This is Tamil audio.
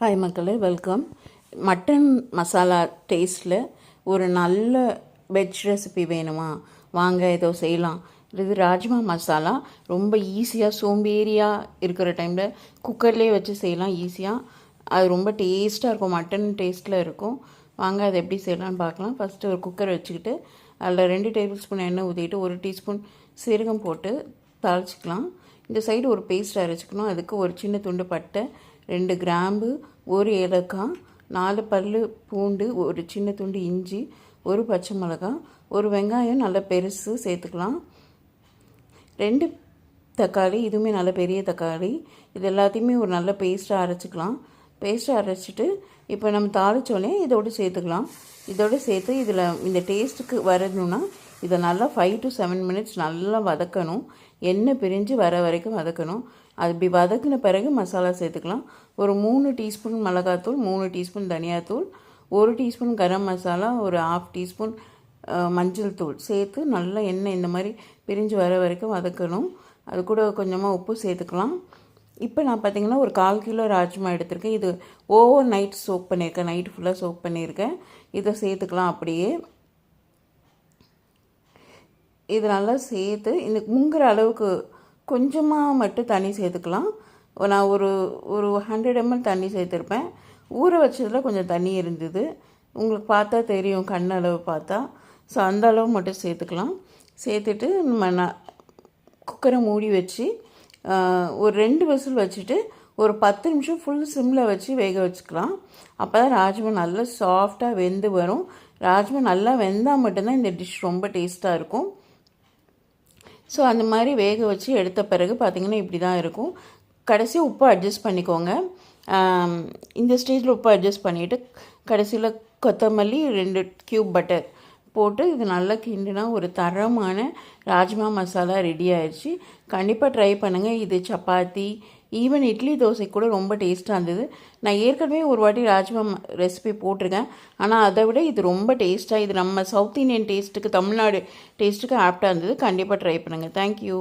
ஹாய் மக்களே, வெல்கம். மட்டன் மசாலா டேஸ்ட்டில் ஒரு நல்ல வெஜ் ரெசிபி வேணுமா? வாங்க ஏதோ செய்யலாம். இது ராஜ்மா மசாலா. ரொம்ப ஈஸியாக சோம்பேறியாக இருக்கிற டைமில் குக்கர்லேயே வச்சு செய்யலாம் ஈஸியாக. அது ரொம்ப டேஸ்ட்டாக இருக்கும், மட்டன் டேஸ்ட்டில் இருக்கும். வாங்க அதை எப்படி செய்யலான்னு பார்க்கலாம். ஃபஸ்ட்டு ஒரு குக்கர் வச்சுக்கிட்டு அதில் 2 டேபிள் ஸ்பூன் எண்ணெய் ஊற்றிட்டு 1 டீஸ்பூன் சீரகம் போட்டு தாளிச்சிக்கலாம். இந்த சைடு ஒரு பேஸ்ட் அரைச்சிக்கணும். அதுக்கு ஒரு சின்ன துண்டு பட்டை, 2 கிராம்பு, 1 ஏலக்காய், 4 பல் பூண்டு, ஒரு சின்ன துண்டு இஞ்சி, 1 பச்சை மிளகாய், 1 வெங்காயம் நல்ல பெருசு சேர்த்துக்கலாம். 2 தக்காளி, இதுவுமே நல்ல பெரிய தக்காளி. இது எல்லாத்தையுமே ஒரு நல்ல பேஸ்ட்டாக அரைச்சிக்கலாம். பேஸ்ட்டாக அரைச்சிட்டு இப்போ நம்ம தாளித்தோடனே இதோடு சேர்த்துக்கலாம். இதோடு சேர்த்து இதில் இந்த டேஸ்ட்டுக்கு வரணுன்னா இதை நல்லா 5 to 7 மினிட்ஸ் நல்லா வதக்கணும். எண்ணெய் பிரிஞ்சு வர வரைக்கும் வதக்கணும். அது இப்படி வதக்கின பிறகு மசாலா சேர்த்துக்கலாம். ஒரு 3 டீஸ்பூன் மிளகாத்தூள், 3 டீஸ்பூன் தனியாத்தூள், 1 டீஸ்பூன் கரம் மசாலா, ஒரு 1/2 டீஸ்பூன் மஞ்சள் தூள் சேர்த்து நல்லா எண்ணெய் இந்த மாதிரி பிரிஞ்சு வர வரைக்கும் வதக்கணும். அது கூட கொஞ்சமாக உப்பு சேர்த்துக்கலாம். இப்போ நான் பார்த்திங்கன்னா ஒரு 1/4 கிலோ ராஜ்மா எடுத்திருக்கேன். இது ஓவர் நைட் சோக் பண்ணியிருக்கேன், நைட்டு ஃபுல்லாக சோக் பண்ணியிருக்கேன். இதை சேர்த்துக்கலாம். அப்படியே இது நல்லா சேர்த்து இந்த முங்குற அளவுக்கு கொஞ்சமாக மட்டும் தண்ணி சேர்த்துக்கலாம். நான் ஒரு 100 ml தண்ணி சேர்த்துருப்பேன். ஊற வச்சதில் கொஞ்சம் தண்ணி இருந்தது, உங்களுக்கு பார்த்தா தெரியும், கண் அளவு பார்த்தா. ஸோ அந்த அளவு மட்டும் சேர்த்துக்கலாம். சேர்த்துட்டு நம்ம குக்கரை மூடி வச்சு ஒரு 2 விசில் வச்சுட்டு ஒரு 10 நிமிஷம் ஃபுல் சிம்மில் வச்சு வேக வச்சுக்கலாம். அப்போ தான் ராஜ்மா நல்லா சாஃப்டாக வெந்து வரும். ராஜ்மா நல்லா வெந்தால் மட்டும்தான் இந்த டிஷ் ரொம்ப டேஸ்ட்டாக இருக்கும். ஸோ அந்த மாதிரி வேக வச்சு எடுத்த பிறகு பார்த்திங்கன்னா இப்படி தான் இருக்கும். கடைசியாக உப்பு அட்ஜஸ்ட் பண்ணிக்கோங்க. இந்த ஸ்டேஜில் உப்பு அட்ஜஸ்ட் பண்ணிவிட்டு கடைசியில் கொத்தமல்லி, 2 க்யூப் பட்டர் போட்டு இது நல்லா கிண்டினா ஒரு தரமான ராஜ்மா மசாலா ரெடி ஆயிடுச்சு. கண்டிப்பாக ட்ரை பண்ணுங்கள். இது சப்பாத்தி, ஈவன் இட்லி, தோசை கூட ரொம்ப டேஸ்ட்டாக இருந்தது. நான் ஏற்கனவே ஒரு வாட்டி ராஜ்மா ரெசிபி போட்டிருக்கேன். ஆனால் அதை விட இது ரொம்ப டேஸ்ட்டாக, இது நம்ம சவுத் இந்தியன் டேஸ்ட்டுக்கு, தமிழ்நாடு டேஸ்ட்டுக்கு ஆப்டாக இருந்தது. கண்டிப்பாக ட்ரை பண்ணுங்கள். தேங்க்யூ.